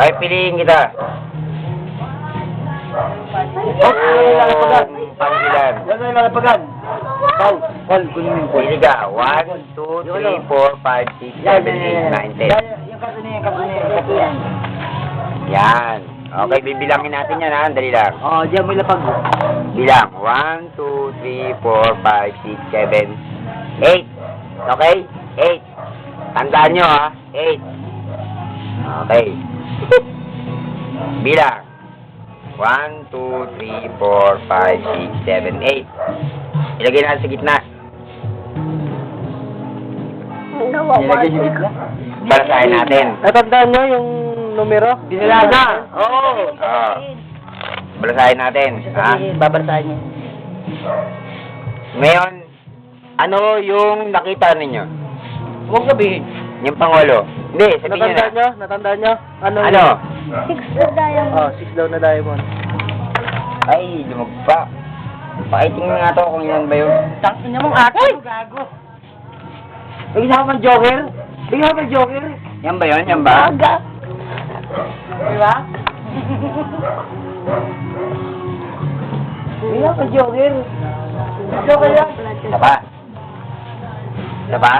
Ay, piliin kita. Panggilan. Yan na yung lalapagan. Paul, kunin mo yung Paul. Pili ka. 1, 2, 3, 4, 5, 6, 7, 8, 9, 10. Yung kaso. Yan. Okay, bibilangin natin yan ha. Dali lang. Oh, diyan mo ilapag. Bilang. 1, 2, 3, 4, 5, 6, 7, 8. Okay? 8. Tandaan nyo ha. 8. Okay. Bilang. 1, 2, 3, 4, 5, 6, 7, 8. Ilagay natin sa gitna. Nilagay sa gitna. Balasahin natin. Natandaan nyo yung numero? Dinalaga. Oo. Oo. Balasahin natin. Ha? Babasahin niya. Ngayon, ano yung nakita ninyo? Huwag sabihin. Yung Pangulo. Hindi, sabihin nyo na. Natandaan nyo? Natandaan nyo? Ano? 6 na diamond. Oh, 6 daw na diamond. Ay, lumagpa. Pakitingin nga to kung yan ba yun. Tangin niya mong ate. Gago. Bigyan ako ng joker. Bigyan ako ng joker. Yan ba yun? Yan ba? Aga. Diba? Bigyan ako ng joker. Joker yan. Isa pa? Isa pa?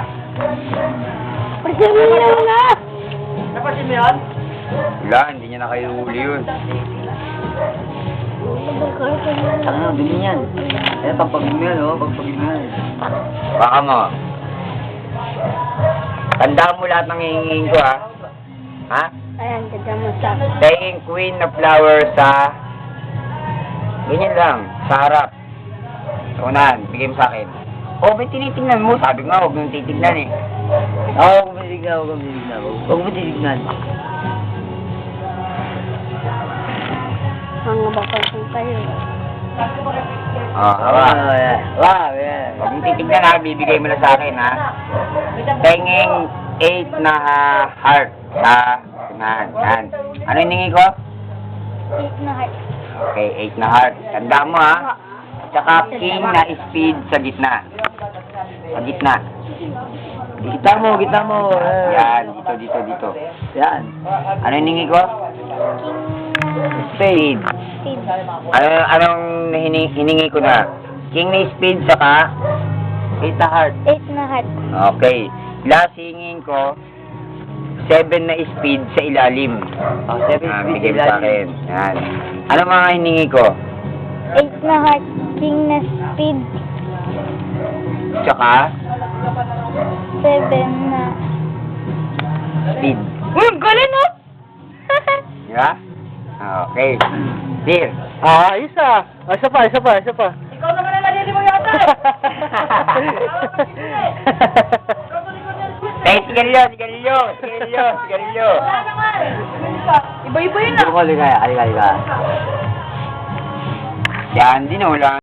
Pasabi mo nga. Napasin mo yun? Wala, hindi niya nakahuli yun. Ano, bilhin yan. Eh, pagpagin mo yan, oh. Pagpagin mo yan. Baka mo. Tandaan mo lahat ng hihingin ko, ha? Ha? Ayan, ganda mo sa... Saying queen na flower sa... Ganyan lang, sa harap. Sa unahan, bigay mo sa akin. Oh, may tinitingnan mo. Sabi nga, huwag mong titignan eh. Oo, huwag mo titignan, huwag mo titignan. Huwag mo titignan. Mga bakal kong kayo. Oh, hawa. Wow, yeah. Huwag mong titignan ha, bibigay mo na sa akin ha. Saying 8 na heart sa unahan. Yan. Ano hiningi ko? 8 na heart. Okay, 8 na heart. Tandaan mo ha. Tsaka king na speed sa gitna. Sa gitna. Gita mo, gita mo. Yan, dito. Yan. Ano hiningi ko? Speed. Speed. Anong hiningi ko na? King na speed saka 8 na heart. 8 na heart. Okay. Last hingin ko 7 na speed sa ilalim. Oh, 7 speed Bigay mo sa akin. Yan. Ano mga hiningi ko? 8 na heart. King na speed. Tsaka 7 na... speed. Galing mo! Di ba? Okay. Dear. Ah, isa. Ah, isa pa. Ikaw naman ang nalili mo yata Eh, sigarilyo. Wala naman! Iba-iba yun Halika. Yan, di na wala.